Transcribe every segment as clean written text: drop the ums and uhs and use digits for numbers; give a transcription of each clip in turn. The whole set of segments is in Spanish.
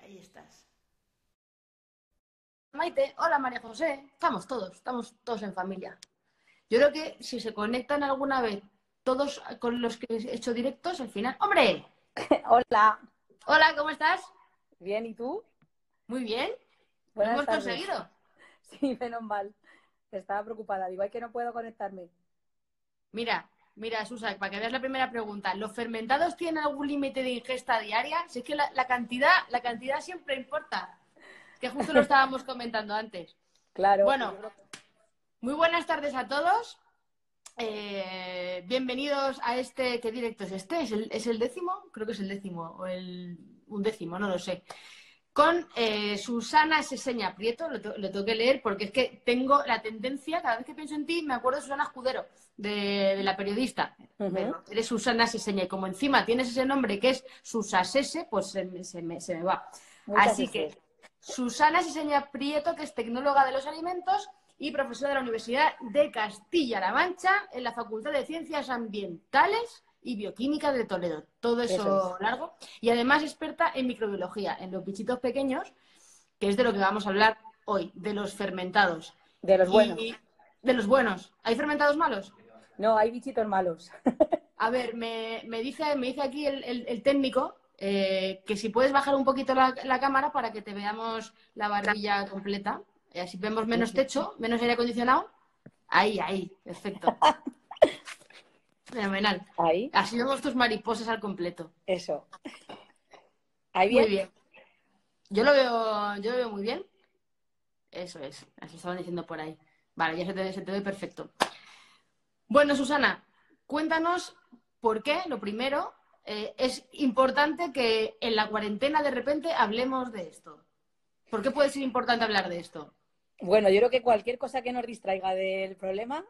Ahí estás. Maite, hola María José. Estamos todos en familia. Yo creo que si se conectan alguna vez todos con los que he hecho directos, al final... ¡Hombre! Hola, Hola, ¿cómo estás? bien, ¿y tú? Muy bien. Lo Buenas hemos tardes. conseguido. Sí, menos mal. Estaba preocupada, digo, ay que no puedo conectarme. Mira, Susa, para que veas la primera pregunta. ¿Los fermentados tienen algún límite de ingesta diaria? Si es que la cantidad siempre importa. Que justo lo estábamos comentando antes. Claro, pues Bueno, yo creo que muy buenas tardes a todos. Bienvenidos a este. ¿Qué directo es este? ¿Es el décimo? Creo que es el décimo. O el undécimo, no lo sé. Con Susana Seseña Prieto, lo tengo que leer porque es que tengo la tendencia, cada vez que pienso en ti, me acuerdo de Susana Escudero, de la periodista. Ujú. Pero eres Susana Seseña y como encima tienes ese nombre que es Susasese, pues se me va. Muchas Así veces. que Susana Seseña Prieto, que es tecnóloga de los alimentos y profesora de la Universidad de Castilla-La Mancha en la Facultad de Ciencias Ambientales y Bioquímica de Toledo. Todo Eso es. eso largo. Y además experta en microbiología, en los bichitos pequeños, que es de lo que vamos a hablar hoy, de los fermentados. De los Y buenos. de los buenos. ¿Hay fermentados malos? No, hay bichitos malos. A ver, me dice aquí el técnico que si puedes bajar un poquito la cámara para que te veamos la barbilla completa. Así vemos menos techo, menos aire acondicionado. Ahí, perfecto. Fenomenal. Ahí, Así vemos tus mariposas al completo. eso. ¿Ahí Muy bien? bien. Yo lo veo muy bien. Eso es. Así estaban diciendo por ahí. Vale, ya se te ve perfecto. Bueno, Susana, cuéntanos por qué, lo primero, es importante que en la cuarentena de repente hablemos de esto. ¿Por qué puede ser importante hablar de esto? Bueno, yo creo que cualquier cosa que nos distraiga del problema,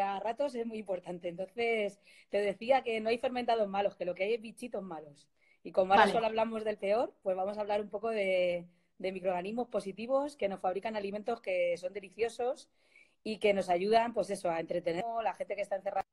a ratos es muy importante. Entonces, te decía que no hay fermentados malos, que lo que hay es bichitos malos. Y como ahora Vale. solo hablamos del peor, pues vamos a hablar un poco de microorganismos positivos que nos fabrican alimentos que son deliciosos y que nos ayudan, pues eso, a entretener a la gente que está encerrada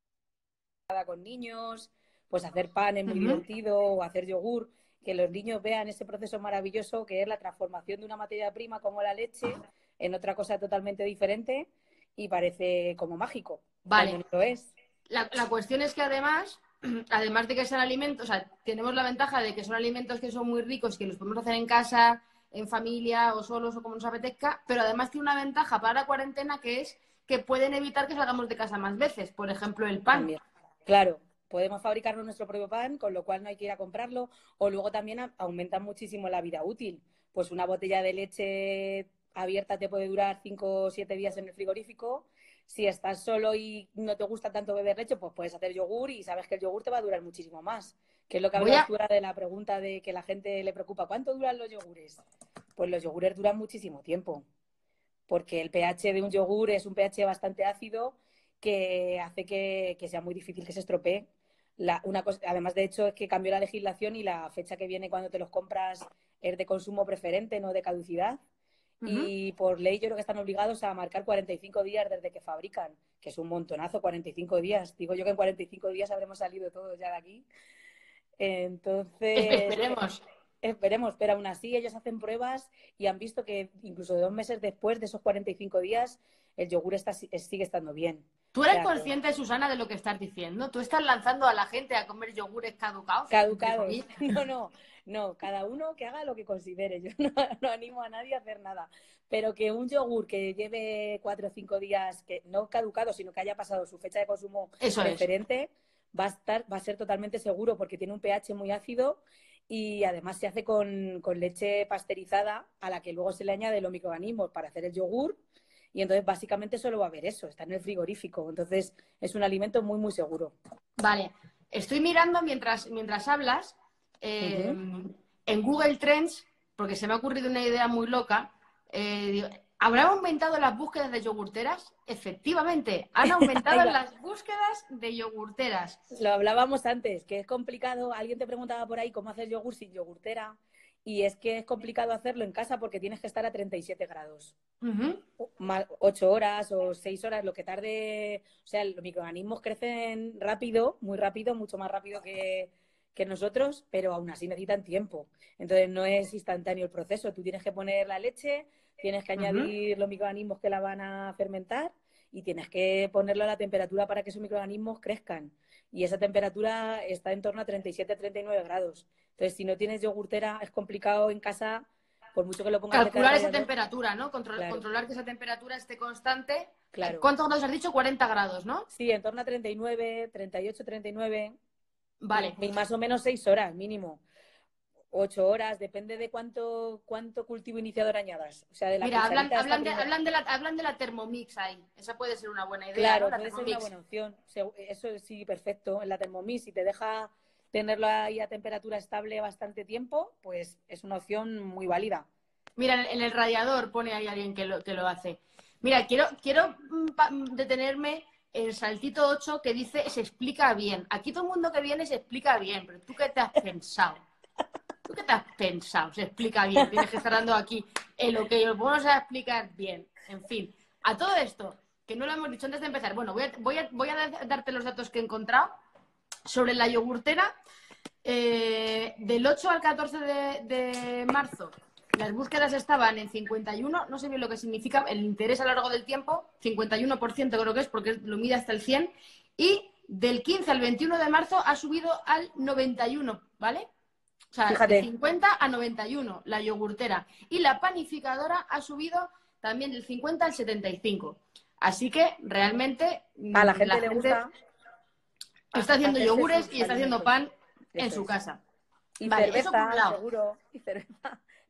con niños, pues hacer pan es muy Ujú. divertido, o hacer yogur, que los niños vean ese proceso maravilloso que es la transformación de una materia prima como la leche en otra cosa totalmente diferente y parece como mágico, cuando Vale. no lo es. La cuestión es que además de que sean alimentos, o sea, tenemos la ventaja de que son alimentos que son muy ricos, que los podemos hacer en casa, en familia o solos o como nos apetezca, pero además tiene una ventaja para la cuarentena que es que pueden evitar que salgamos de casa más veces. Por ejemplo, el pan. También. Claro, podemos fabricarnos nuestro propio pan, con lo cual no hay que ir a comprarlo, o luego también aumentan muchísimo la vida útil. Pues una botella de leche abierta te puede durar 5 o 7 días en el frigorífico. Si estás solo y no te gusta tanto beber leche, pues puedes hacer yogur y sabes que el yogur te va a durar muchísimo más. Que es lo que Voy hablabas a, tú ahora de la pregunta de que la gente le preocupa, ¿cuánto duran los yogures? Pues los yogures duran muchísimo tiempo porque el pH de un yogur es un pH bastante ácido que hace que sea muy difícil que se estropee. Una cosa, además, de hecho, es que cambió la legislación y la fecha que viene cuando te los compras es de consumo preferente, no de caducidad. Ujú. Y por ley yo creo que están obligados a marcar 45 días desde que fabrican, que es un montonazo, 45 días. Digo yo que en 45 días habremos salido todos ya de aquí. Entonces, Esperemos. esperemos, pero aún así ellos hacen pruebas y han visto que incluso 2 meses después de esos 45 días el yogur sigue estando bien. ¿Tú O eres sea, que consciente, Susana, de lo que estás diciendo? ¿Tú estás lanzando a la gente a comer yogures caducados, entre caducados. comillas? No, no, no, cada uno que haga lo que considere. Yo no animo a nadie a hacer nada. Pero que un yogur que lleve 4 o 5 días, que no caducado, sino que haya pasado su fecha de consumo Eso es. preferente, va a ser totalmente seguro porque tiene un pH muy ácido y además se hace con leche pasteurizada a la que luego se le añade los microorganismos para hacer el yogur y entonces básicamente solo va a haber eso, está en el frigorífico. Entonces es un alimento muy, muy seguro. Vale, estoy mirando mientras hablas Ujú. en Google Trends, porque se me ha ocurrido una idea muy loca. ¿Habrán aumentado las búsquedas de yogurteras? Efectivamente, han Ahí aumentado va. las búsquedas de yogurteras. Lo hablábamos antes, que es complicado. Alguien te preguntaba por ahí cómo hacer yogur sin yogurtera. Y es que es complicado hacerlo en casa porque tienes que estar a 37 grados. Ujú. 8 horas o 6 horas, lo que tarde. O sea, los microorganismos crecen rápido, muy rápido, mucho más rápido que nosotros, pero aún así necesitan tiempo. Entonces no es instantáneo el proceso. Tú tienes que poner la leche, tienes que añadir los microorganismos que la van a fermentar y tienes que ponerlo a la temperatura para que esos microorganismos crezcan. Y esa temperatura está en torno a 37-39 grados. Entonces, si no tienes yogurtera, es complicado en casa, por mucho que lo pongas cerca del Calcular esa radiador. temperatura, ¿no? Claro, Controlar que esa temperatura esté constante. claro. ¿Cuántos grados has dicho? 40 grados, ¿no? Sí, en torno a 39, 38, 39 Vale. y más o menos 6 horas mínimo. 8 horas, depende de cuánto cultivo iniciador añadas. O sea, de la Mira, cucharita esta primera. hablan de la Thermomix ahí. Esa puede ser una buena idea, Claro, ¿no? La puede ser una Thermomix. buena opción. Eso sí, perfecto. En la Thermomix, si te deja tenerlo ahí a temperatura estable bastante tiempo, pues es una opción muy válida. Mira, en el radiador pone ahí alguien que lo hace. Mira, quiero detenerme en el saltito 8 que dice se explica bien. Aquí todo el mundo que viene se explica bien, pero ¿tú qué te has pensado? ¿Tú qué te has pensado? Se explica bien. Tienes que estar dando aquí en lo que vamos a explicar bien. En fin, a todo esto, que no lo hemos dicho antes de empezar. Bueno, voy a darte los datos que he encontrado sobre la yogurtera. Del 8 al 14 de marzo, las búsquedas estaban en 51, no sé bien lo que significa el interés a lo largo del tiempo, 51% creo que es, porque lo mide hasta el 100, y del 15 al 21 de marzo ha subido al 91, ¿vale? O sea, Fíjate. de 50 a 91 la yogurtera. Y la panificadora ha subido también del 50 al 75. Así que realmente A la gente le gusta está haciendo hacerse yogures sus y está haciendo alimentos. pan en Eso su es. casa. Y Vale, eso por un cerveza, lado. seguro. Y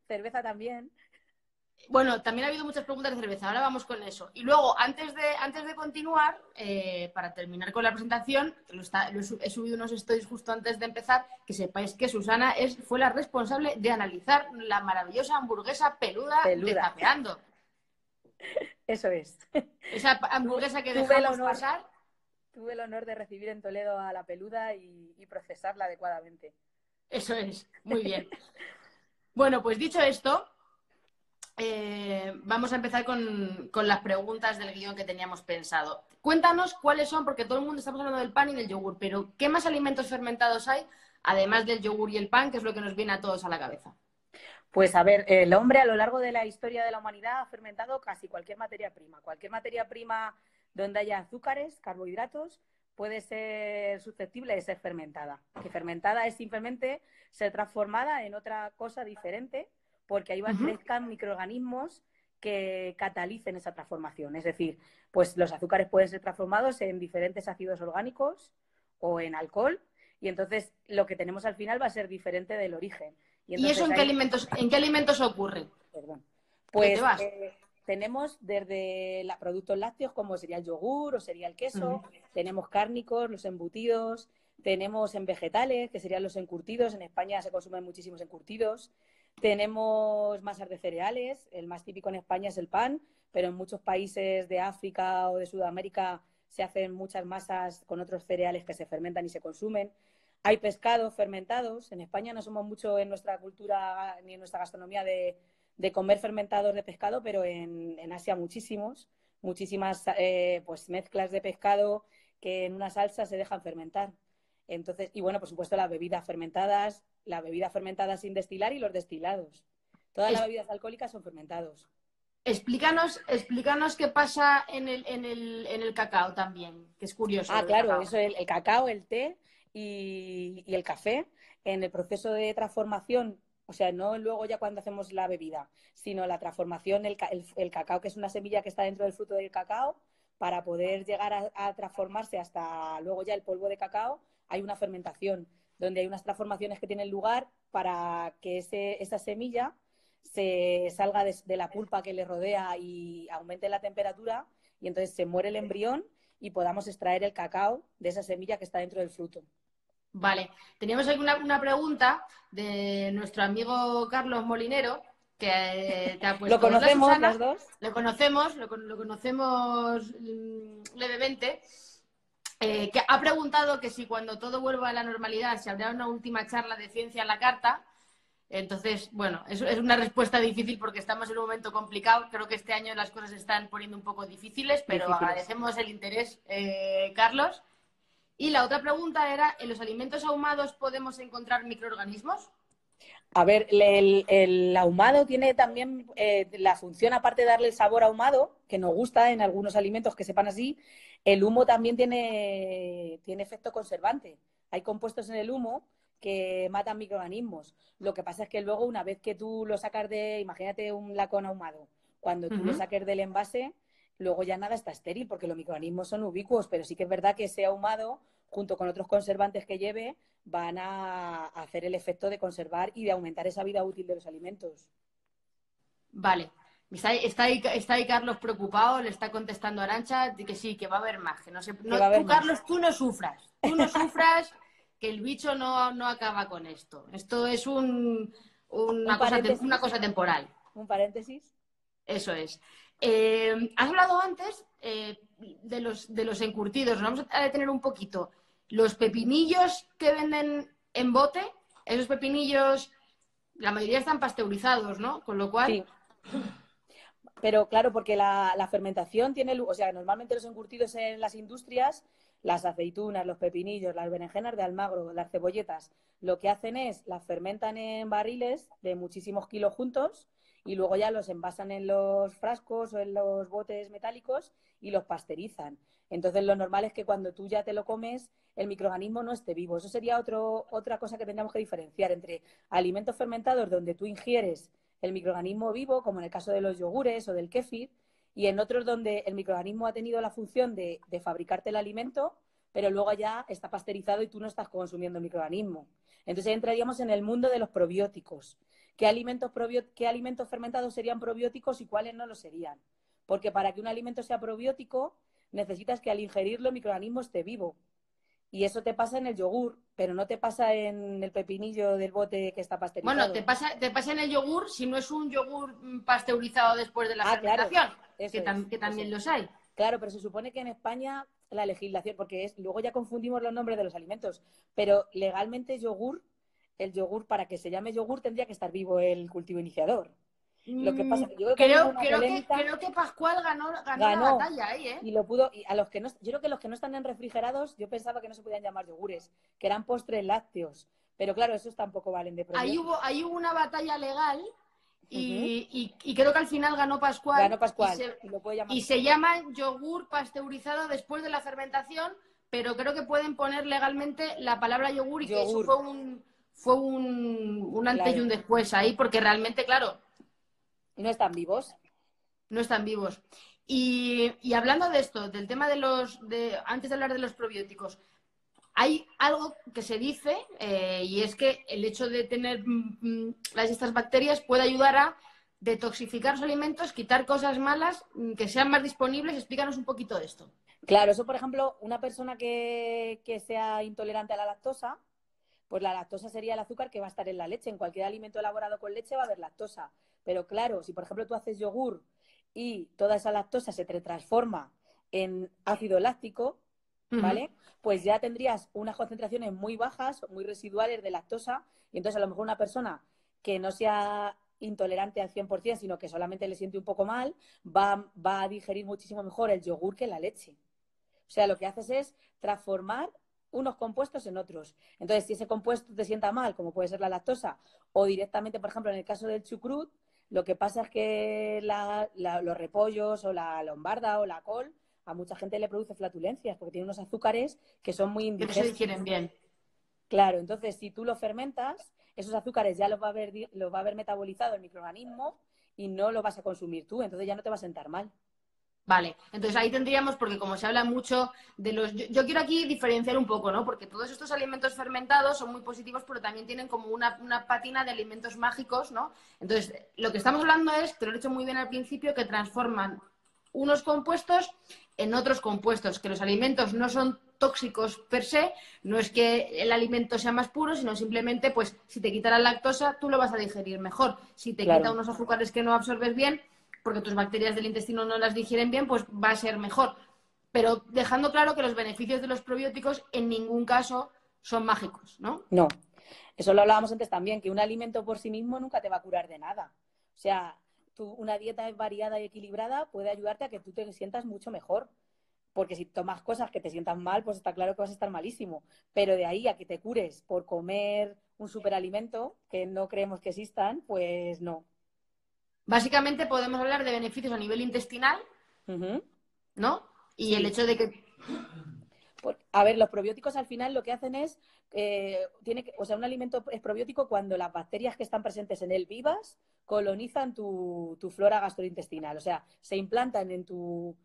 cerveza también. Bueno, también ha habido muchas preguntas de cerveza. Ahora vamos con eso. Y luego, antes de continuar, para terminar con la presentación, he subido unos stories justo antes de empezar, que sepáis que Susana fue la responsable de analizar la maravillosa hamburguesa peluda de Zapeando. Eso es. Esa hamburguesa que tuve dejamos pasar. Tuve el honor de recibir en Toledo a la peluda y procesarla adecuadamente. Eso es, muy bien. Bueno, pues dicho esto, vamos a empezar con las preguntas del guión que teníamos pensado. Cuéntanos cuáles son, porque todo el mundo estamos hablando del pan y del yogur, pero ¿qué más alimentos fermentados hay, además del yogur y el pan, que es lo que nos viene a todos a la cabeza? Pues a ver, el hombre a lo largo de la historia de la humanidad ha fermentado casi cualquier materia prima. Cualquier materia prima donde haya azúcares, carbohidratos, puede ser susceptible de ser fermentada. Que fermentada es simplemente ser transformada en otra cosa diferente, porque ahí crezcan microorganismos que catalicen esa transformación. Es decir, pues los azúcares pueden ser transformados en diferentes ácidos orgánicos o en alcohol, y entonces lo que tenemos al final va a ser diferente del origen. ¿Y eso en qué alimentos ocurre? Perdón. Pues tenemos desde productos lácteos como sería el yogur o sería el queso, tenemos cárnicos, los embutidos, tenemos en vegetales, que serían los encurtidos. En España se consumen muchísimos encurtidos. Tenemos masas de cereales, el más típico en España es el pan, pero en muchos países de África o de Sudamérica se hacen muchas masas con otros cereales que se fermentan y se consumen. Hay pescados fermentados. En España no somos mucho en nuestra cultura ni en nuestra gastronomía de comer fermentados de pescado, pero en Asia muchísimas pues mezclas de pescado que en una salsa se dejan fermentar. Entonces, y bueno, por supuesto la bebida fermentada sin destilar y los destilados. Todas las bebidas alcohólicas son fermentados. Explícanos qué pasa en el cacao también, que es curioso. Claro, eso el cacao, el té y el café en el proceso de transformación, o sea, no luego ya cuando hacemos la bebida, sino la transformación, el cacao, que es una semilla que está dentro del fruto del cacao, para poder llegar a transformarse hasta luego ya el polvo de cacao, hay una fermentación, donde hay unas transformaciones que tienen lugar para que esa semilla se salga de la pulpa que le rodea y aumente la temperatura, y entonces se muere el embrión y podamos extraer el cacao de esa semilla que está dentro del fruto. Vale, teníamos aquí una pregunta de nuestro amigo Carlos Molinero, que te ha puesto... ¿Lo conocemos Susana, los dos? Lo conocemos levemente, que ha preguntado que si cuando todo vuelva a la normalidad se habrá una última charla de ciencia a la carta. Entonces, bueno, es una respuesta difícil porque estamos en un momento complicado. Creo que este año las cosas se están poniendo un poco difíciles, pero agradecemos el interés, Carlos. Y la otra pregunta era, ¿en los alimentos ahumados podemos encontrar microorganismos? A ver, el ahumado tiene también la función, aparte de darle el sabor ahumado, que nos gusta en algunos alimentos que sepan así, el humo también tiene efecto conservante. Hay compuestos en el humo que matan microorganismos. Lo que pasa es que luego, una vez que tú lo sacas imagínate un lacón ahumado, cuando tú lo saques del envase, luego ya nada está estéril, porque los microorganismos son ubicuos, pero sí que es verdad que ese ahumado, junto con otros conservantes que lleve, van a hacer el efecto de conservar y de aumentar esa vida útil de los alimentos. Vale. Está ahí Carlos preocupado, le está contestando a Arantxa que sí, que va a haber más. Que no sé, Que va a haber tú, más. Carlos, tú no sufras. Tú no sufras, que el bicho no acaba con esto. Esto es una cosa temporal. Un paréntesis. Eso es. Has hablado antes de los encurtidos. Nos vamos a detener un poquito. Los pepinillos que venden en bote, esos pepinillos, la mayoría están pasteurizados, ¿no? Con lo cual... Sí. Pero claro, porque la fermentación tiene, o sea, normalmente los encurtidos en las industrias, las aceitunas, los pepinillos, las berenjenas de Almagro, las cebolletas, lo que hacen es las fermentan en barriles de muchísimos kilos juntos y luego ya los envasan en los frascos o en los botes metálicos y los pasteurizan. Entonces lo normal es que cuando tú ya te lo comes, el microorganismo no esté vivo. Eso sería otra cosa que tendríamos que diferenciar entre alimentos fermentados donde tú ingieres el microorganismo vivo, como en el caso de los yogures o del kéfir, y en otros donde el microorganismo ha tenido la función de fabricarte el alimento, pero luego ya está pasteurizado y tú no estás consumiendo el microorganismo. Entonces entraríamos en el mundo de los probióticos. ¿Qué alimentos fermentados serían probióticos y cuáles no lo serían? Porque para que un alimento sea probiótico, necesitas que al ingerirlo el microorganismo esté vivo. Y eso te pasa en el yogur, pero no te pasa en el pepinillo del bote que está Bueno, pasteurizado. te pasa en el yogur si no es un yogur pasteurizado después de la Ah, claro, fermentación, eso es, que también eso. los hay. Claro, pero se supone que en España la legislación, luego ya confundimos los nombres de los alimentos, pero legalmente el yogur, para que se llame yogur, tendría que estar vivo el cultivo iniciador. Lo que pasa es que yo creo que ahí hubo una polémica, Creo que Pascual ganó la ganó batalla ahí, ¿eh? y lo pudo, y a los que no, yo creo que los que no están en refrigerados, yo pensaba que no se podían llamar yogures, que eran postres lácteos, pero claro, esos tampoco valen de probióticos. Ahí hubo una batalla legal Ujú. y creo que al final ganó Pascual Ganó Pascual y lo puede llamar y como se quiera. llama yogur pasteurizado después de la fermentación, pero creo que pueden poner legalmente la palabra yogur y que eso Yogur, fue un antes y claro. un después ahí, porque realmente, claro, ¿No están vivos? no están vivos. Y hablando de esto, del tema antes de hablar de los probióticos, hay algo que se dice y es que el hecho de tener estas bacterias puede ayudar a detoxificar los alimentos, quitar cosas malas, que sean más disponibles. Explícanos un poquito de esto. Claro, eso por ejemplo, una persona que sea intolerante a la lactosa, pues la lactosa sería el azúcar que va a estar en la leche. En cualquier alimento elaborado con leche va a haber lactosa. Pero claro, si por ejemplo tú haces yogur y toda esa lactosa se te transforma en ácido láctico, Ujú. ¿vale? Pues ya tendrías unas concentraciones muy bajas, muy residuales de lactosa, y entonces a lo mejor una persona que no sea intolerante al 100%, sino que solamente le siente un poco mal, va a digerir muchísimo mejor el yogur que la leche. O sea, lo que haces es transformar unos compuestos en otros. Entonces, si ese compuesto te sienta mal, como puede ser la lactosa, o directamente, por ejemplo, en el caso del chucrut, lo que pasa es que los repollos o la lombarda o la col, a mucha gente le produce flatulencias porque tiene unos azúcares que son muy Que no se indigestos. digieren bien. Claro, entonces si tú lo fermentas, esos azúcares ya los va a haber metabolizado el microorganismo y no lo vas a consumir tú, entonces ya no te va a sentar mal. Vale, entonces ahí tendríamos, porque como se habla mucho de los... Yo quiero aquí diferenciar un poco, ¿no? Porque todos estos alimentos fermentados son muy positivos, pero también tienen como una patina de alimentos mágicos, ¿no? Entonces, lo que estamos hablando es, te lo he dicho muy bien al principio, que transforman unos compuestos en otros compuestos, que los alimentos no son tóxicos per se, no es que el alimento sea más puro, sino simplemente, pues, si te quita la lactosa, tú lo vas a digerir mejor. Si te quita Claro. unos azúcares que no absorbes bien, porque tus bacterias del intestino no las digieren bien, pues va a ser mejor. Pero dejando claro que los beneficios de los probióticos en ningún caso son mágicos, ¿no? No, eso lo hablábamos antes también, que un alimento por sí mismo nunca te va a curar de nada. O sea, una dieta variada y equilibrada puede ayudarte a que tú te sientas mucho mejor. porque si tomas cosas que te sientan mal, pues está claro que vas a estar malísimo. Pero de ahí a que te cures por comer un superalimento, que no creemos que existan, pues no. Básicamente podemos hablar de beneficios a nivel intestinal, Ujú. ¿no? Y el Sí. hecho de que... A ver, los probióticos al final lo que hacen es, o sea, un alimento es probiótico cuando las bacterias que están presentes en él vivas colonizan tu flora gastrointestinal, o sea, se implantan en tu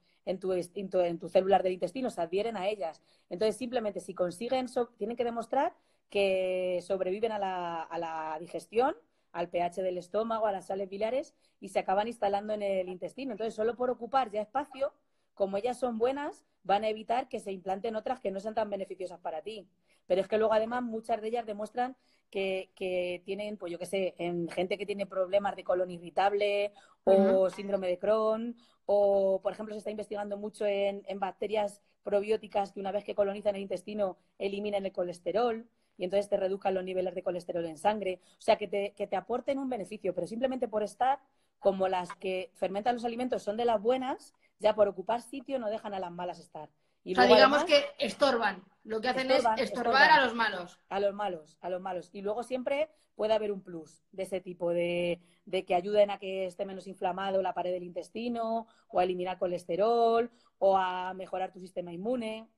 células del intestino, se adhieren a ellas. Entonces, simplemente si consiguen, tienen que demostrar que sobreviven a la digestión, al pH del estómago, a las sales biliares y se acaban instalando en el intestino. Entonces, solo por ocupar ya espacio, como ellas son buenas, van a evitar que se implanten otras que no sean tan beneficiosas para ti. Pero es que luego además muchas de ellas demuestran que tienen, pues yo qué sé, en gente que tiene problemas de colon irritable Ujú. o síndrome de Crohn, o por ejemplo se está investigando mucho en bacterias probióticas que una vez que colonizan el intestino eliminan el colesterol y entonces te reduzcan los niveles de colesterol en sangre. O sea, que te aporten un beneficio, pero simplemente por estar, como las que fermentan los alimentos son de las buenas, ya por ocupar sitio no dejan a las malas estar. Y O sea, luego digamos además que estorban. Lo que hacen es estorbar a estorban los malos. a los malos, a los malos. Y luego siempre puede haber un plus de ese tipo, de que ayuden a que esté menos inflamado la pared del intestino, o a eliminar colesterol, o a mejorar tu sistema inmune.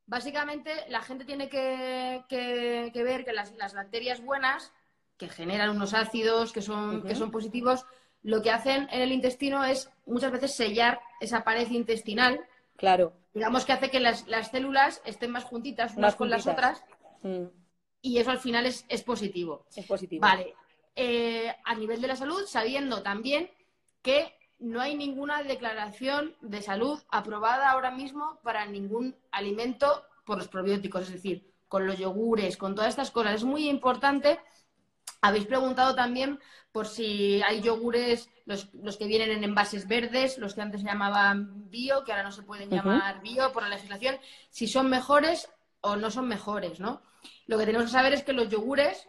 Básicamente, la gente tiene que ver que las bacterias buenas, que generan unos ácidos que Ujú. son positivos, lo que hacen en el intestino es muchas veces sellar esa pared intestinal, Claro, digamos que hace que las células estén más juntitas más unas con las juntitas. otras Mm, y eso al final es positivo. es positivo. Vale, a nivel de la salud, sabiendo también que no hay ninguna declaración de salud aprobada ahora mismo para ningún alimento por los probióticos, es decir, con los yogures, con todas estas cosas. Es muy importante. Habéis preguntado también por si hay yogures, los que vienen en envases verdes, los que antes se llamaban bio, que ahora no se pueden Ujú. llamar bio por la legislación, si son mejores o no son mejores, ¿no? Lo que tenemos que saber es que los yogures,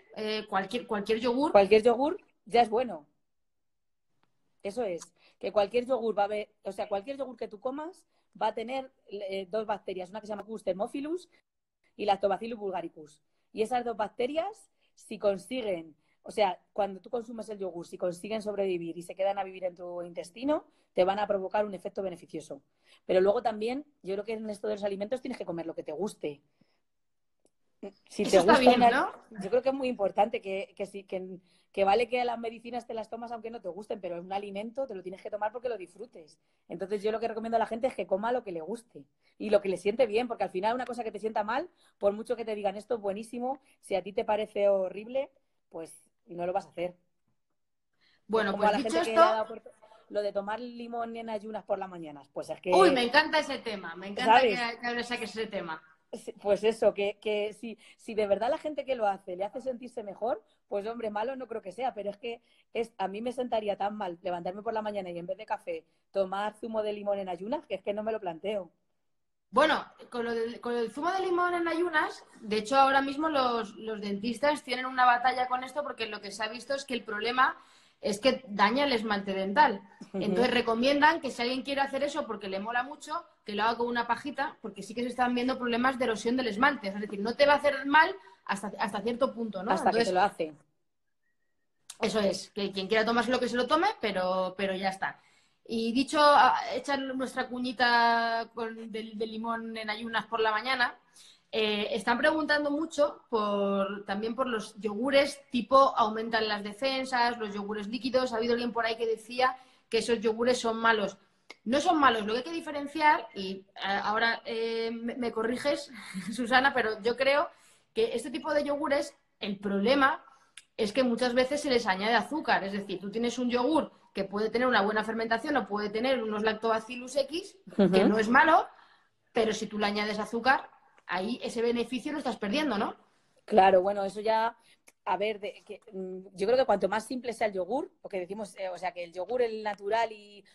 cualquier yogur, Cualquier yogur ya es bueno. Eso es, que cualquier yogur va a haber, o sea, cualquier yogur que tú comas va a tener dos bacterias, una que se llama Cus thermophilus y Lactobacillus bulgaricus. Y esas dos bacterias, si consiguen, o sea, cuando tú consumes el yogur, si consiguen sobrevivir y se quedan a vivir en tu intestino, te van a provocar un efecto beneficioso. Pero luego también, yo creo que en esto de los alimentos tienes que comer lo que te guste. Si te eso está gusta bien, una... ¿no? Yo creo que es muy importante que vale que las medicinas te las tomas aunque no te gusten, pero un alimento te lo tienes que tomar porque lo disfrutes. Entonces yo lo que recomiendo a la gente es que coma lo que le guste y lo que le siente bien, porque al final una cosa que te sienta mal, por mucho que te digan esto es buenísimo, si a ti te parece horrible, pues no lo vas a hacer. Es Bueno, como a pues la dicho gente que le ha esto, dado lo de tomar limón en ayunas por las mañanas. Pues es uy, me que, encanta ese tema, me encanta ¿sabes? que ahora saques ese tema. Sí, pues eso, que si de verdad la gente que lo hace le hace sentirse mejor, pues hombre, malo no creo que sea, pero es que a mí me sentaría tan mal levantarme por la mañana y en vez de café tomar zumo de limón en ayunas, que es que no me lo planteo. Bueno, con el zumo de limón en ayunas, de hecho ahora mismo los dentistas tienen una batalla con esto porque lo que se ha visto es que el problema es que daña el esmalte dental. Ujú. Entonces recomiendan que si alguien quiere hacer eso porque le mola mucho, que lo haga con una pajita, porque sí que se están viendo problemas de erosión del esmalte. Es decir, no te va a hacer mal hasta cierto punto, ¿no? Hasta que te Entonces, lo hace. eso es, que quien quiera tomarse lo que se lo tome, pero ya está. Y dicho, echar nuestra cuñita del limón en ayunas por la mañana, están preguntando mucho también por los yogures tipo aumentan las defensas, los yogures líquidos. Ha habido alguien por ahí que decía que esos yogures son malos. No son malos, lo que hay que diferenciar, y ahora me corriges, Susana, pero yo creo que este tipo de yogures, el problema es que muchas veces se les añade azúcar. Es decir, tú tienes un yogur que puede tener una buena fermentación o puede tener unos lactobacillus X, que Ujú. no es malo, pero si tú le añades azúcar, ahí ese beneficio lo estás perdiendo, ¿no? Claro, bueno, eso ya, a ver, yo creo que cuanto más simple sea el yogur, porque decimos, o sea, que el yogur, el natural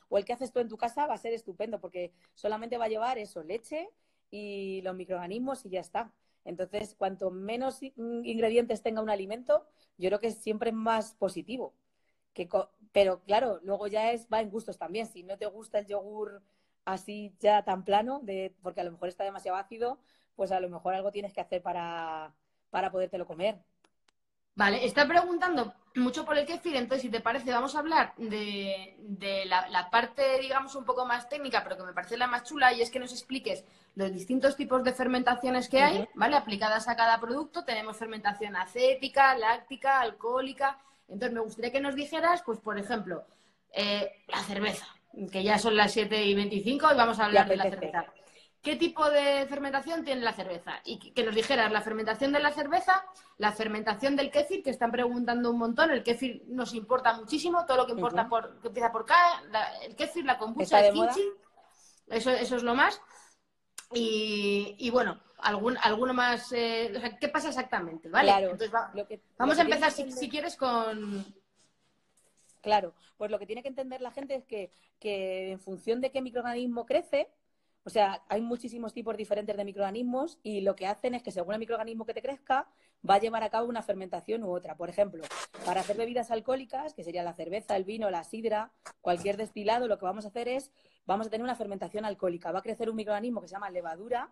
o el que haces tú en tu casa va a ser estupendo, porque solamente va a llevar eso, leche y los microorganismos y ya está. Entonces, cuanto menos ingredientes tenga un alimento, yo creo que siempre es más positivo. Pero claro, luego ya va en gustos también. Si no te gusta el yogur así ya tan plano, porque a lo mejor está demasiado ácido, pues a lo mejor algo tienes que hacer para podértelo comer. Vale, está preguntando mucho por el kéfir, entonces si te parece vamos a hablar de la parte, digamos, un poco más técnica, pero que me parece la más chula, y es que nos expliques los distintos tipos de fermentaciones que hay, Ujú. ¿vale? Aplicadas a cada producto. Tenemos fermentación acética, láctica, alcohólica. Entonces me gustaría que nos dijeras, pues por ejemplo, la cerveza, que ya son las 7:25 y vamos a Y hablar de la apetece. cerveza. ¿Qué tipo de fermentación tiene la cerveza? Y que nos dijeras la fermentación de la cerveza, la fermentación del kéfir, que están preguntando un montón. El kéfir nos importa muchísimo, todo lo que importa Ujú. que empieza por K, el kéfir, la kombucha, ¿Está el de moda? kimchi, eso es lo más. Y bueno, alguno más. O sea, ¿qué pasa exactamente? ¿Vale? Claro, Entonces lo vamos a que tienen que empezar, entender. si quieres, con. Claro, pues lo que tiene que entender la gente es que en función de qué microorganismo crece, o sea, hay muchísimos tipos diferentes de microorganismos y lo que hacen es que según el microorganismo que te crezca, va a llevar a cabo una fermentación u otra. Por ejemplo, para hacer bebidas alcohólicas, que sería la cerveza, el vino, la sidra, cualquier destilado, lo que vamos a hacer es, vamos a tener una fermentación alcohólica. Va a crecer un microorganismo que se llama levadura,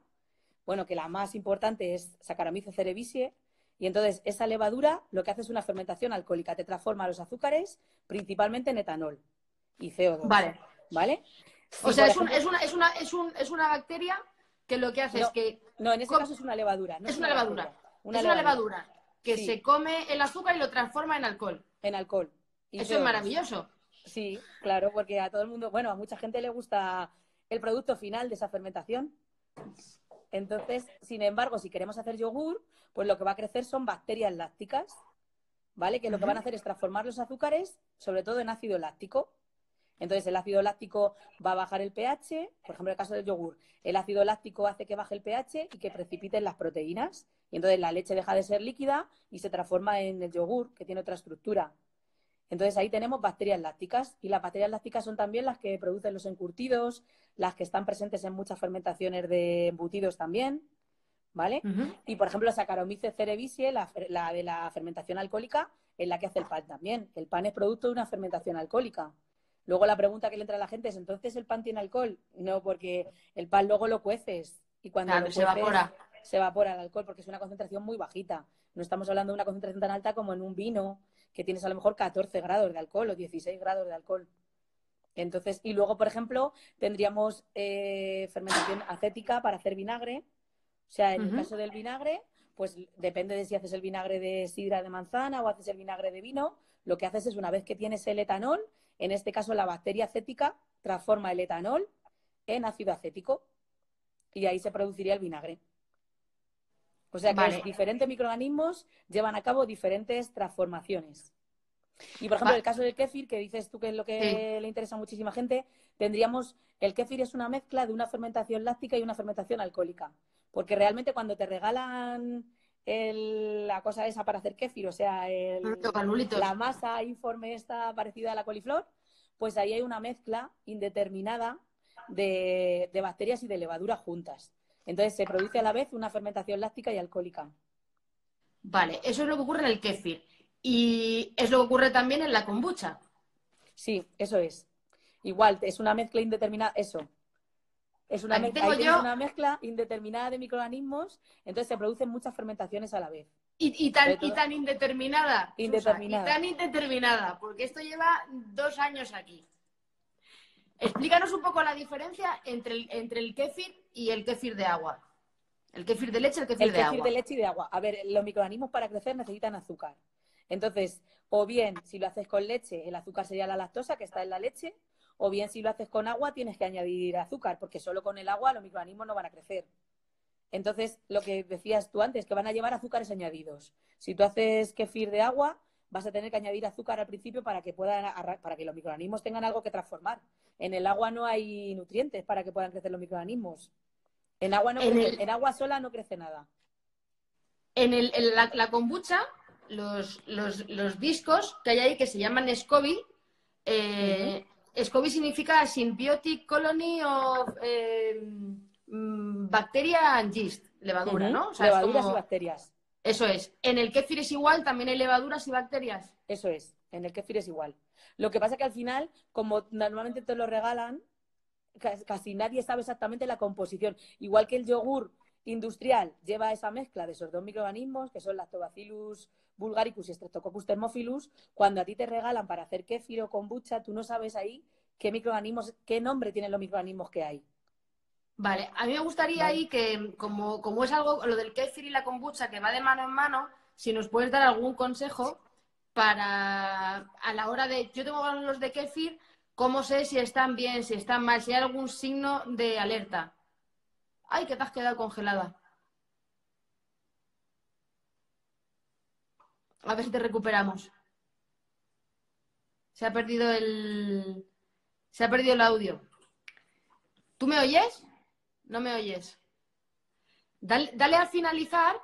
bueno, que la más importante es Saccharomyces cerevisiae, y entonces esa levadura lo que hace es una fermentación alcohólica, te transforma los azúcares principalmente en etanol y CO2, Vale. ¿vale? O Si, sea, por ejemplo, es una bacteria que lo que hace es no, que no, en ese caso es una levadura, no es es una una levadura. bacteria, una Es una levadura, levadura que sí, se come el azúcar y lo transforma en alcohol. en alcohol y Eso es CO2. maravilloso. Sí, claro, porque a todo el mundo, bueno, a mucha gente le gusta el producto final de esa fermentación. Entonces, sin embargo, si queremos hacer yogur, pues lo que va a crecer son bacterias lácticas, ¿vale? Que lo que van a hacer es transformar los azúcares, sobre todo en ácido láctico. Entonces, el ácido láctico va a bajar el pH, por ejemplo, en el caso del yogur, el ácido láctico hace que baje el pH y que precipiten las proteínas. Y entonces la leche deja de ser líquida y se transforma en el yogur, que tiene otra estructura. Entonces ahí tenemos bacterias lácticas y las bacterias lácticas son también las que producen los encurtidos, las que están presentes en muchas fermentaciones de embutidos también, ¿vale? Ujú. Y por ejemplo, Saccharomyces cerevisiae, la de la fermentación alcohólica, es la que hace el pan también. El pan es producto de una fermentación alcohólica. Luego la pregunta que le entra a la gente es, ¿entonces el pan tiene alcohol? No, porque el pan luego lo cueces y cuando Claro, lo se cueces evapora. se evapora el alcohol porque es una concentración muy bajita. No estamos hablando de una concentración tan alta como en un vino, que tienes a lo mejor 14 grados de alcohol o 16 grados de alcohol. Entonces, y luego, por ejemplo, tendríamos fermentación acética para hacer vinagre. O sea, en el Ujú. caso del vinagre, pues depende de si haces el vinagre de sidra de manzana o haces el vinagre de vino. Lo que haces es, una vez que tienes el etanol, en este caso la bacteria acética transforma el etanol en ácido acético y ahí se produciría el vinagre. O sea que Vale. los diferentes microorganismos llevan a cabo diferentes transformaciones. Y, por ejemplo, Va- el caso del kéfir, que dices tú que es lo sí. que le interesa a muchísima gente, tendríamos, el kéfir es una mezcla de una fermentación láctica y una fermentación alcohólica. Porque realmente cuando te regalan la cosa esa para hacer kéfir, o sea, Los granulitos. la masa informe esta parecida a la coliflor, pues ahí hay una mezcla indeterminada de bacterias y de levadura juntas. Entonces se produce a la vez una fermentación láctica y alcohólica. Vale, eso es lo que ocurre en el kéfir. Y es lo que ocurre también en la kombucha. Sí, eso es. Igual, es una mezcla indeterminada, eso. Aquí tengo Ahí yo, tienes una mezcla indeterminada de microorganismos, entonces se producen muchas fermentaciones a la vez. Sobre y todo tan indeterminada, Susa, y indeterminada. tan indeterminada, porque esto lleva 2 años aquí. Explícanos un poco la diferencia entre el kéfir y el kéfir de agua. El kéfir de leche y el kéfir El de kéfir de agua. leche y de agua. A ver, los microorganismos para crecer necesitan azúcar. Entonces, o bien si lo haces con leche, el azúcar sería la lactosa que está en la leche, o bien si lo haces con agua tienes que añadir azúcar, porque solo con el agua los microorganismos no van a crecer. Entonces, lo que decías tú antes, que van a llevar azúcares añadidos. Si tú haces kéfir de agua, vas a tener que añadir azúcar al principio para que los microorganismos tengan algo que transformar. En el agua no hay nutrientes para que puedan crecer los microorganismos. En agua no En, crece, el, en agua sola no crece nada. en la kombucha, los discos que hay ahí que se llaman SCOBY, Ujú, SCOBY significa Symbiotic Colony of Bacteria and Yeast, levadura, ujú. ¿no? O sea, es Levaduras y como. bacterias. Eso es. En el kéfir es igual, también hay levaduras y bacterias. Eso es. En el kéfir es igual. Lo que pasa es que al final, como normalmente te lo regalan, casi nadie sabe exactamente la composición. Igual que el yogur industrial lleva esa mezcla de esos dos microorganismos, que son Lactobacillus bulgaricus y Streptococcus thermophilus, cuando a ti te regalan para hacer kéfir o kombucha, tú no sabes ahí qué microorganismos, qué nombre tienen los microorganismos que hay. Vale, a mí me gustaría ¿Vale? ahí que, como es algo, lo del kéfir y la kombucha que va de mano en mano, si nos puedes dar algún consejo para a la hora de, yo tengo los de kéfir, ¿cómo sé si están bien, si están mal, si hay algún signo de alerta? Ay, que te has quedado congelada. A ver si te recuperamos. Se ha perdido se ha perdido el audio. ¿Tú me oyes? No me oyes. Dale a finalizar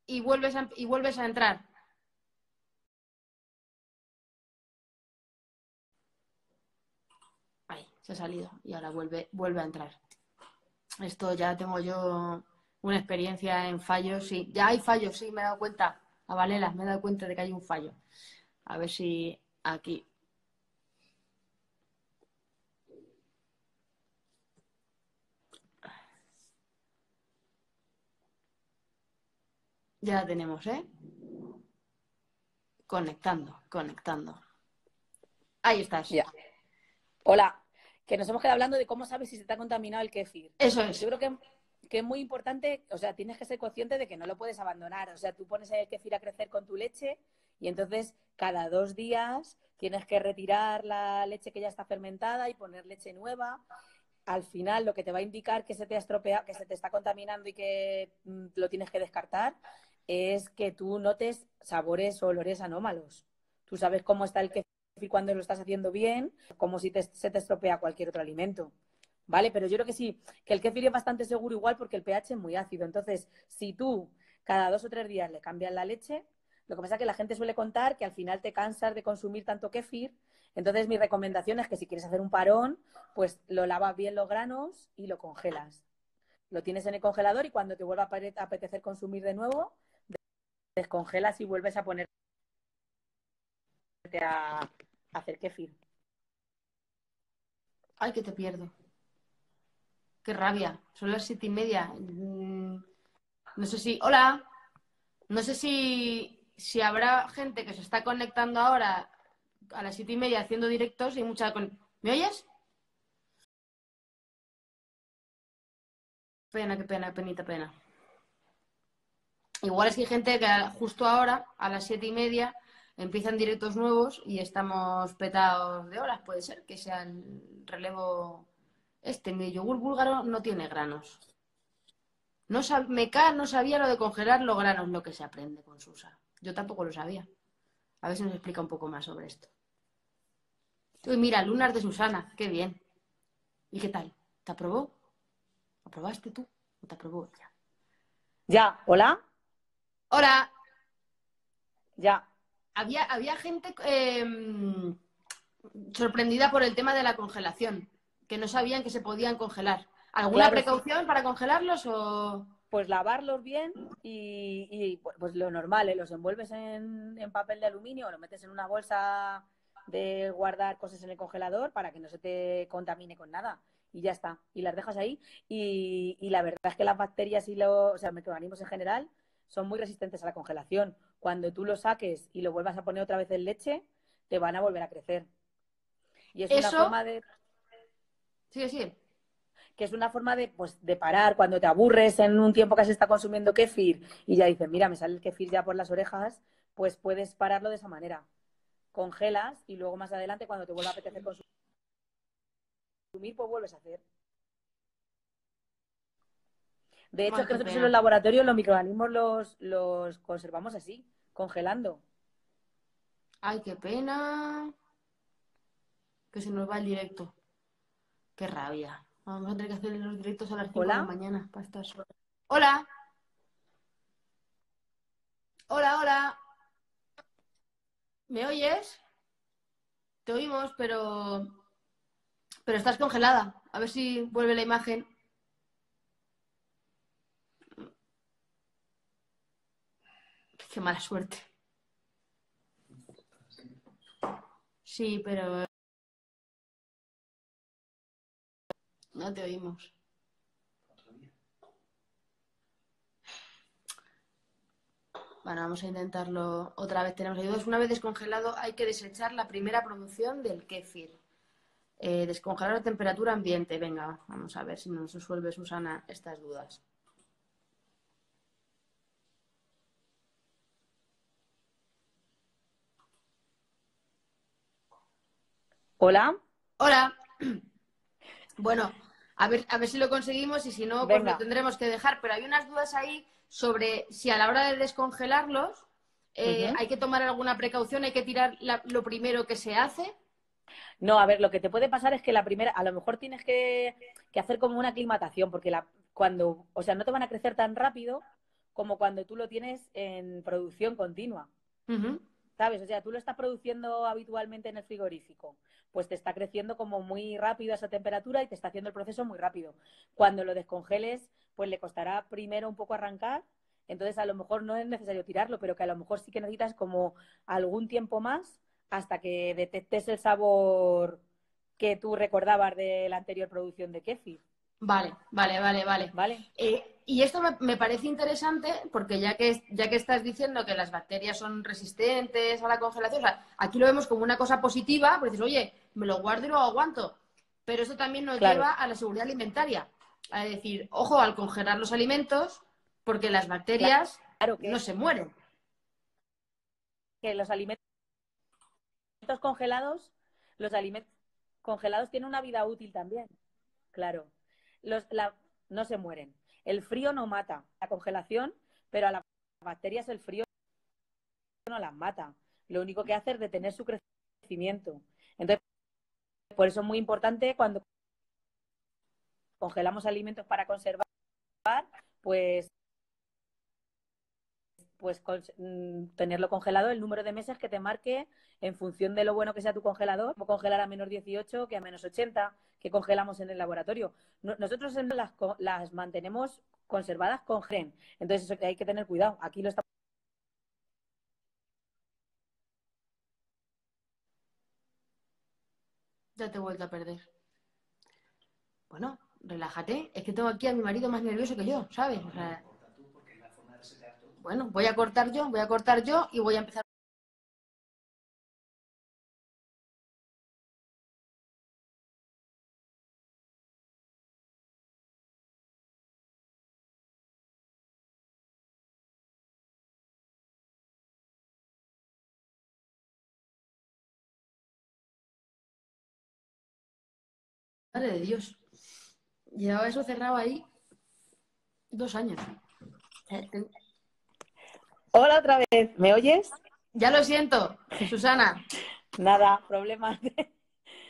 y vuelves a entrar. Ahí, se ha salido y ahora vuelve a entrar. Esto ya tengo yo una experiencia en fallos, sí. Ya hay fallos, sí, me he dado cuenta. A Valela, me he dado cuenta de que hay un fallo. A ver si aquí. Ya la tenemos, ¿eh? Conectando. Ahí estás. Ya. Hola, que nos hemos quedado hablando de cómo sabes si se te ha contaminado el kéfir. Eso Yo es. creo que es muy importante, o sea, tienes que ser consciente de que no lo puedes abandonar. O sea, tú pones el kéfir a crecer con tu leche y entonces cada 2 días tienes que retirar la leche que ya está fermentada y poner leche nueva. Al final, lo que te va a indicar que se te ha estropeado, que se te está contaminando y que lo tienes que descartar, es que tú notes sabores o olores anómalos. Tú sabes cómo está el kéfir cuando lo estás haciendo bien, como si se te estropea cualquier otro alimento. ¿Vale? Pero yo creo que sí, que el kéfir es bastante seguro igual porque el pH es muy ácido. Entonces, si tú cada 2 o 3 días le cambias la leche, lo que pasa es que la gente suele contar que al final te cansas de consumir tanto kéfir. Entonces, mi recomendación es que si quieres hacer un parón, pues lo lavas bien los granos y lo congelas. Lo tienes en el congelador y cuando te vuelva a apetecer consumir de nuevo, descongelas y vuelves a ponerte a hacer kéfir. Ay, que te pierdo. Qué rabia. Son las 7:30. No sé si. Hola. No sé si habrá gente que se está conectando ahora a las 7:30 haciendo directos y mucha. ¿Me oyes? Pena, qué pena, penita, pena. Igual es que hay gente que justo ahora, a las 7:30, empiezan directos nuevos y estamos petados de horas. Puede ser que sea el relevo este. Mi yogur búlgaro no tiene granos. No sabía lo de congelar los granos, lo que se aprende con Susa. Yo tampoco lo sabía. A ver si nos explica un poco más sobre esto. Uy, mira, lunas de Susana, qué bien. ¿Y qué tal? ¿Te aprobó? ¿Aprobaste tú o te aprobó ella? Ya, hola, Hola, ya. había gente sorprendida por el tema de la congelación, que no sabían que se podían congelar. ¿Alguna Claro, sí. precaución para congelarlos o...? Pues lavarlos bien y, pues lo normal, ¿eh? Los envuelves en papel de aluminio o lo metes en una bolsa de guardar cosas en el congelador para que no se te contamine con nada. Y ya está. Y las dejas ahí. Y la verdad es que las bacterias y o sea, microorganismos en general son muy resistentes a la congelación. Cuando tú lo saques y lo vuelvas a poner otra vez en leche, te van a volver a crecer. Y es una Eso, forma de sigue, sigue. que es una forma de, pues, de parar cuando te aburres en un tiempo que se está consumiendo kéfir y ya dices, mira, me sale el kéfir ya por las orejas, pues puedes pararlo de esa manera. Congelas y luego más adelante, cuando te vuelva a apetecer consumir, pues vuelves a hacer. De hecho, Ay, es que qué nosotros en los pena. laboratorios los microorganismos los conservamos así, congelando. Ay, qué pena que se nos va el directo. Qué rabia. Vamos a tener que hacer los directos a las 5 de la Hola, mañana para estar sola. Hola, hola. ¿Me oyes? Te oímos, pero estás congelada. A ver si vuelve la imagen. Qué mala suerte. Sí, pero No te oímos. Bueno, vamos a intentarlo otra vez. Tenemos ayudas. Una vez descongelado, hay que desechar la primera producción del kéfir. Descongelar a temperatura ambiente. Venga, vamos a ver si nos resuelve Susana estas dudas. Hola. Hola. Bueno, a ver si lo conseguimos y si no, pues lo Venga. tendremos que dejar. Pero hay unas dudas ahí sobre si a la hora de descongelarlos Ujú. hay que tomar alguna precaución, hay que tirar lo primero que se hace. No, a ver, lo que te puede pasar es que la primera, a lo mejor tienes que hacer como una aclimatación, porque cuando, o sea, no te van a crecer tan rápido como cuando tú lo tienes en producción continua. Ujú. ¿Sabes? O sea, tú lo estás produciendo habitualmente en el frigorífico, pues te está creciendo como muy rápido a esa temperatura y te está haciendo el proceso muy rápido. Cuando lo descongeles, pues le costará primero un poco arrancar, entonces a lo mejor no es necesario tirarlo, pero que a lo mejor sí que necesitas como algún tiempo más hasta que detectes el sabor que tú recordabas de la anterior producción de kéfir, Vale. ¿vale? Y esto me parece interesante porque ya que estás diciendo que las bacterias son resistentes a la congelación, o sea, aquí lo vemos como una cosa positiva, porque dices, oye, me lo guardo y lo aguanto. Pero esto también nos Claro, lleva a la seguridad alimentaria. A decir, ojo al congelar los alimentos, porque las bacterias claro no se mueren. que los alimentos congelados, los alimentos congelados tienen una vida útil también. Claro. Los, la, no se mueren. El frío no mata. La congelación, pero a las bacterias el frío no las mata. Lo único que hace es detener su crecimiento. Entonces, por eso es muy importante cuando congelamos alimentos para conservar, pues, tenerlo congelado el número de meses que te marque en función de lo bueno que sea tu congelador, como congelar a -18 que a -80 que congelamos en el laboratorio. Nosotros las mantenemos conservadas con gen, entonces eso hay que tener cuidado. Aquí lo estamos. Ya te he vuelto a perder. Bueno, relájate. Es que tengo aquí a mi marido más nervioso que yo, ¿sabes? O sea, bueno, voy a cortar yo y voy a empezar. Madre de Dios. Llevaba eso cerrado ahí 2 años. Eh, Hola otra vez, ¿me oyes? Ya lo siento, Susana. Nada, problemas.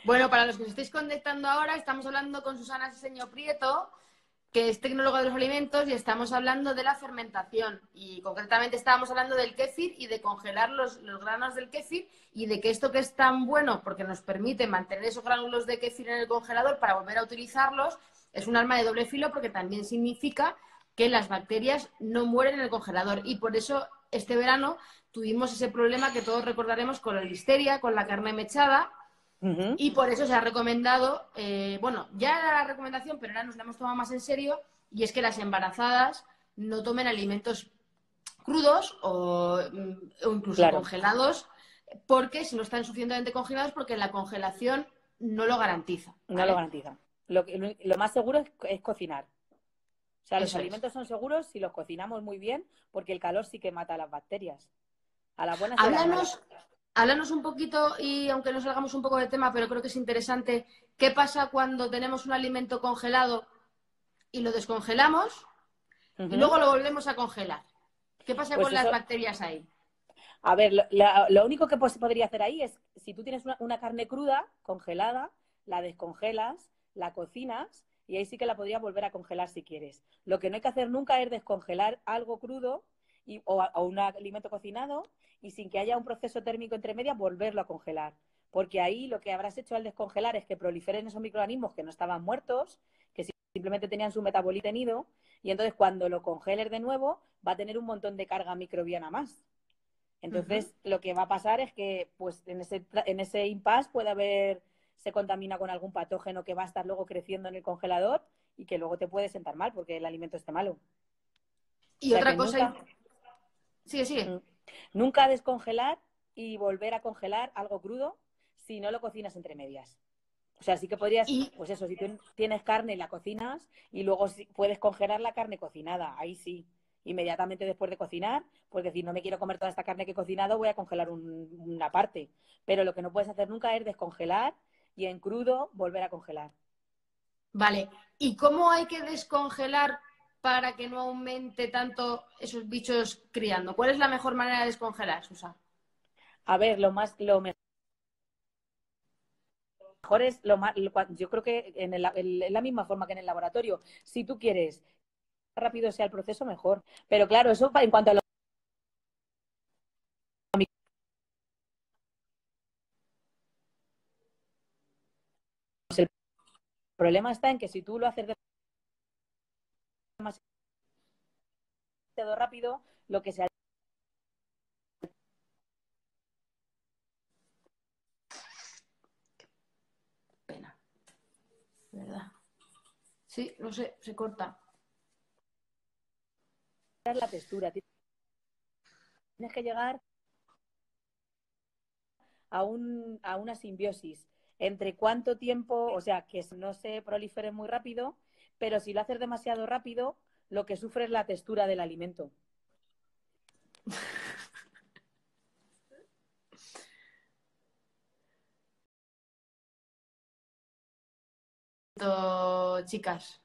Bueno, para los que os estéis conectando ahora, estamos hablando con Susana Seseño Prieto, que es tecnóloga de los alimentos, y estamos hablando de la fermentación. Y concretamente estábamos hablando del kéfir y de congelar los granos del kéfir y de que esto que es tan bueno porque nos permite mantener esos gránulos de kéfir en el congelador para volver a utilizarlos, es un arma de doble filo porque también significa que las bacterias no mueren en el congelador. Y por eso este verano tuvimos ese problema que todos recordaremos con la listeria, con la carne mechada, Ujú. y por eso se ha recomendado, bueno, ya era la recomendación, pero ahora nos la hemos tomado más en serio, y es que las embarazadas no tomen alimentos crudos o incluso Claro, congelados, porque si no están suficientemente congelados, porque la congelación no lo garantiza, no lo ¿vale? garantiza. Lo más seguro es cocinar. O sea, los Eso es. alimentos son seguros si los cocinamos muy bien, porque el calor sí que mata a las bacterias, a las buenas y a las malas. Háblanos, háblanos un poquito, y aunque nos salgamos un poco de tema, pero creo que es interesante, ¿qué pasa cuando tenemos un alimento congelado y lo descongelamos y Ujú. luego lo volvemos a congelar? ¿Qué pasa Pues con las eso, bacterias ahí? a ver, lo único que se podría hacer ahí es, si tú tienes una carne cruda, congelada, la descongelas, la cocinas y ahí sí que la podrías volver a congelar si quieres. Lo que no hay que hacer nunca es descongelar algo crudo o un alimento cocinado y sin que haya un proceso térmico entre medias, volverlo a congelar. Porque ahí lo que habrás hecho al descongelar es que proliferen esos microorganismos que no estaban muertos, que simplemente tenían su metabolito tenido, y entonces cuando lo congeles de nuevo va a tener un montón de carga microbiana más. Ujú. Entonces, lo que va a pasar es que, pues, en ese impasse puede haber se contamina con algún patógeno que va a estar luego creciendo en el congelador y que luego te puede sentar mal porque el alimento esté malo. O Y sea otra que cosa, nunca, sigue, sigue. mm, nunca descongelar y volver a congelar algo crudo si no lo cocinas entre medias. O sea, sí que podrías, Y, pues eso, si tú tienes carne y la cocinas y luego puedes congelar la carne cocinada, ahí sí. Inmediatamente después de cocinar, pues decir, no me quiero comer toda esta carne que he cocinado, voy a congelar una parte. Pero lo que no puedes hacer nunca es descongelar y en crudo volver a congelar. vale, ¿y cómo hay que descongelar para que no aumente tanto esos bichos criando? ¿Cuál es la mejor manera de descongelar, Susa? A ver, lo mejor es yo creo que en la misma forma que en el laboratorio. Si tú quieres que rápido sea el proceso, mejor. Pero claro, eso en cuanto a lo el problema está en que si tú lo haces demasiado rápido, lo que se Pena, ¿verdad? Sí, no sé, se corta. es la textura. Tienes que llegar a una simbiosis entre cuánto tiempo, o sea, que no se prolifere muy rápido, pero si lo haces demasiado rápido, lo que sufre es la textura del alimento. Chicas,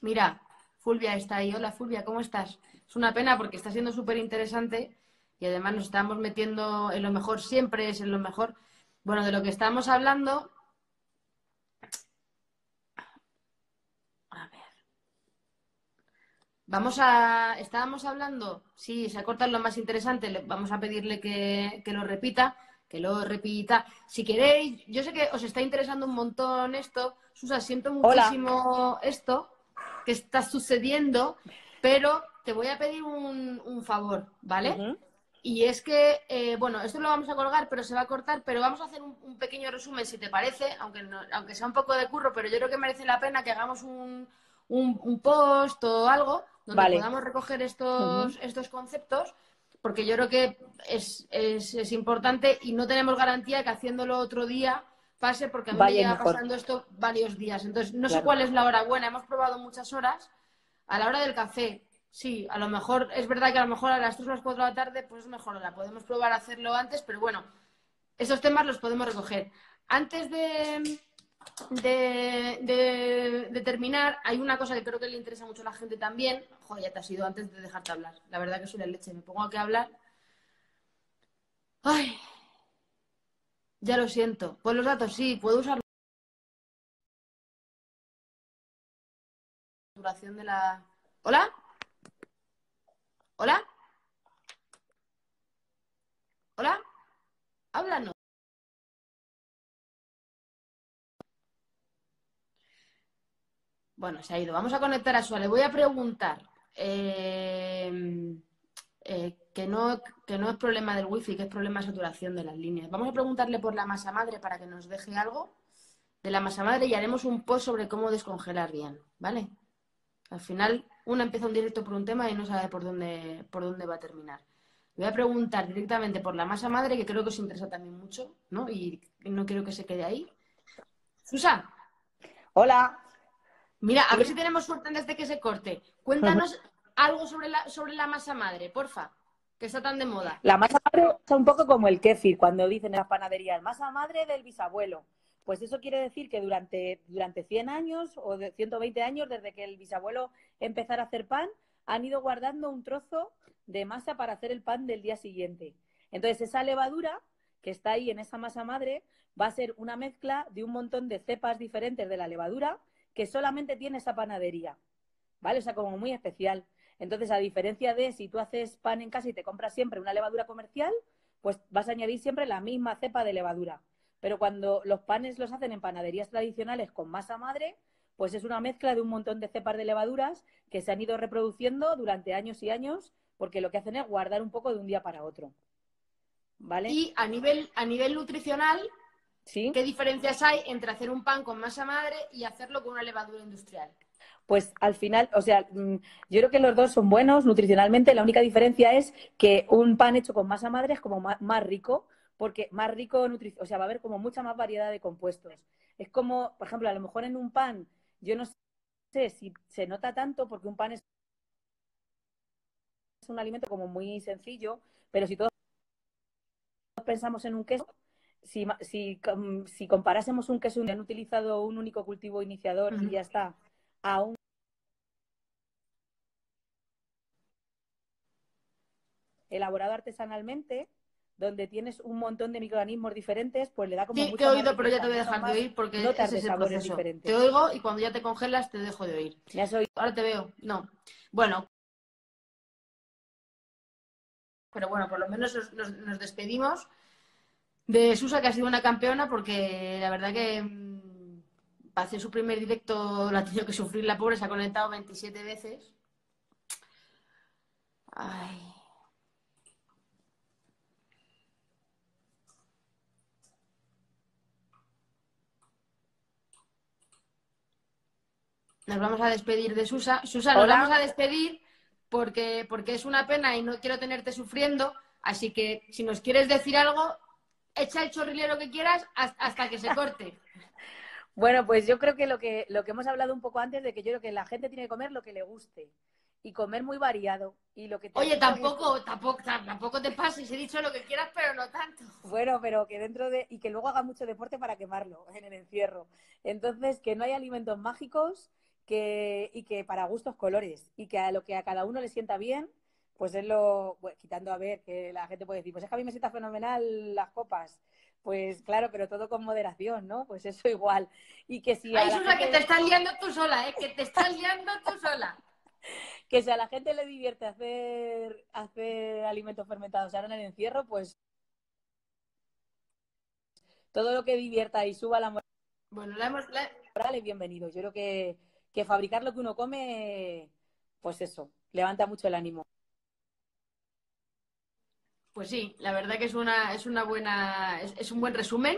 mira, Fulvia está ahí. Hola, Fulvia, ¿cómo estás? Es una pena porque está siendo súper interesante y además nos estamos metiendo en lo mejor, siempre es en lo mejor. Bueno, de lo que estábamos hablando, a ver, estábamos hablando, sí, se ha cortado lo más interesante, vamos a pedirle que lo repita, que lo repita. Si queréis, yo sé que os está interesando un montón esto, Susa, siento Hola. muchísimo esto que está sucediendo, pero te voy a pedir un favor, ¿vale? Ujú. Y es que, bueno, esto lo vamos a colgar, pero se va a cortar, pero vamos a hacer un pequeño resumen, si te parece, aunque sea un poco de curro, pero yo creo que merece la pena que hagamos un post o algo donde Vale. podamos recoger Ujú. estos conceptos, porque yo creo que es importante y no tenemos garantía que haciéndolo otro día pase, porque a mí me Vaya y lleva mejor. pasando esto varios días. Entonces, no sé Claro. cuál es la hora buena, hemos probado muchas horas. A la hora del café, sí, a lo mejor, es verdad que a lo mejor a las 3 o las 4 de la tarde, pues es mejor hora. Podemos probar a hacerlo antes, pero bueno, esos temas los podemos recoger. Antes de terminar, hay una cosa que creo que le interesa mucho a la gente también. Joder, ya te has ido antes de dejarte hablar. La verdad que soy la leche, me pongo aquí a hablar. Ay, ya lo siento. Pues los datos sí, puedo usar la duración de la... ¿Hola? ¿Hola? ¿Hola? Háblanos. Bueno, se ha ido. Vamos a conectar a Suárez. Le voy a preguntar que no es problema del wifi, que es problema de saturación de las líneas. Vamos a preguntarle por la masa madre para que nos deje algo de la masa madre y haremos un post sobre cómo descongelar bien, ¿vale? Al final, una empieza un directo por un tema y no sabe por dónde va a terminar. Le voy a preguntar directamente por la masa madre, que creo que os interesa también mucho, ¿no? Y no quiero que se quede ahí. Susa, Hola. mira, a ver si Sí. tenemos suerte antes de que se corte. Cuéntanos algo sobre la masa madre, porfa, que está tan de moda. La masa madre es un poco como el kéfir, cuando dicen en las panaderías, masa madre del bisabuelo. Pues eso quiere decir que durante 100 años o de 120 años, desde que el bisabuelo empezara a hacer pan, han ido guardando un trozo de masa para hacer el pan del día siguiente. Entonces, esa levadura que está ahí en esa masa madre va a ser una mezcla de un montón de cepas diferentes de la levadura que solamente tiene esa panadería, ¿vale? O sea, como muy especial. Entonces, a diferencia de si tú haces pan en casa y te compras siempre una levadura comercial, pues vas a añadir siempre la misma cepa de levadura. Pero cuando los panes los hacen en panaderías tradicionales con masa madre, pues es una mezcla de un montón de cepas de levaduras que se han ido reproduciendo durante años y años, porque lo que hacen es guardar un poco de un día para otro. ¿Vale? Y a nivel nutricional, ¿Sí? ¿Qué diferencias hay entre hacer un pan con masa madre y hacerlo con una levadura industrial? Pues al final, o sea, yo creo que los dos son buenos nutricionalmente. La única diferencia es que un pan hecho con masa madre es como más rico, porque más rico, o sea, va a haber como mucha más variedad de compuestos. Es como, por ejemplo, a lo mejor en un pan, yo no sé si se nota tanto, porque un pan es un alimento como muy sencillo, pero si todos pensamos en un queso, si comparásemos un queso que han utilizado un único cultivo iniciador y ya está, a un elaborado artesanalmente, donde tienes un montón de microorganismos diferentes, pues le da como Sí, te he mucha más oído, pero ya riqueza, te voy a muchas dejar de más oír porque notas ese de es el sabores proceso. Te diferentes. oigo y cuando ya te congelas te dejo de oír. ¿Me has oído? Ahora te veo. No. Bueno, pero bueno, por lo menos nos despedimos de Susa, que ha sido una campeona, porque la verdad que para hacer su primer directo la ha tenido que sufrir la pobre, se ha conectado 27 veces. Ay. Nos vamos a despedir de Susa. Susa, nos vamos Hola. a despedir porque es una pena y no quiero tenerte sufriendo. Así que si nos quieres decir algo, echa el chorrilero que quieras hasta que se corte. Bueno, pues yo creo que lo que hemos hablado un poco antes, de que yo creo que la gente tiene que comer lo que le guste y comer muy variado. Y lo que a Oye, ti te guste, tampoco te pases. He dicho lo que quieras, pero no tanto. bueno, pero que dentro de, y que luego haga mucho deporte para quemarlo en el encierro. Entonces, que no hay alimentos mágicos, y que para gustos colores, y que a lo que a cada uno le sienta bien, pues es bueno, quitando, a ver, que la gente puede decir, pues es que a mí me sienta fenomenal las copas. Pues claro, pero todo con moderación, ¿no? Pues eso igual. Y que si a Ay, la Susa, que te gente, estás liando tú sola, ¿eh? Que te estás liando tú sola. que si a la gente le divierte hacer alimentos fermentados ahora en el encierro, pues todo lo que divierta y suba la Bueno, moral es bienvenido. Yo creo que fabricar lo que uno come, pues eso, levanta mucho el ánimo. pues sí, la verdad que es una buena, es un buen resumen.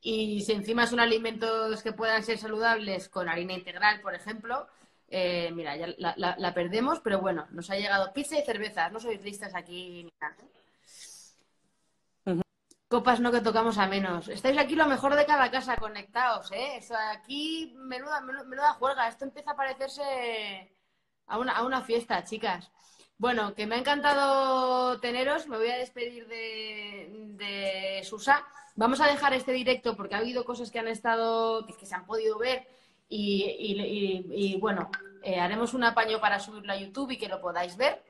Y si encima son alimentos que puedan ser saludables con harina integral, por ejemplo, mira, ya la perdemos, pero bueno, nos ha llegado pizza y cerveza. No sois listas aquí ni nada. Ujú. Copas no que tocamos a menos. Estáis aquí lo mejor de cada casa, conectados, ¿eh? O sea, aquí menuda juerga. Esto empieza a parecerse a una fiesta, chicas. Bueno, que me ha encantado teneros. Me voy a despedir de Susa. Vamos a dejar este directo porque ha habido cosas que han estado, que se han podido ver y, bueno, haremos un apaño para subirlo a YouTube y que lo podáis ver.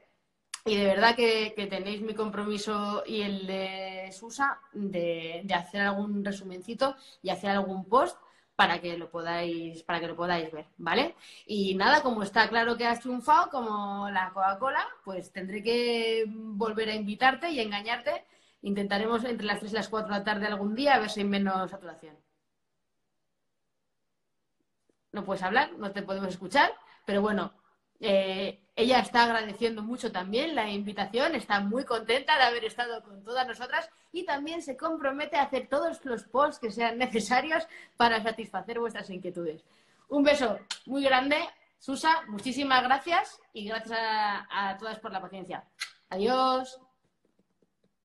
Y de verdad que tenéis mi compromiso y el de Susa de hacer algún resumencito y hacer algún post para que lo podáis ver, ¿vale? Y nada, como está claro que has triunfado, como la Coca-Cola, pues tendré que volver a invitarte y a engañarte. Intentaremos entre las 3 y las 4 de la tarde algún día a ver si hay menos saturación. No puedes hablar, no te podemos escuchar, pero bueno, ella está agradeciendo mucho también la invitación, está muy contenta de haber estado con todas nosotras y también se compromete a hacer todos los posts que sean necesarios para satisfacer vuestras inquietudes. Un beso muy grande, Susa, muchísimas gracias y gracias a todas por la paciencia. Adiós.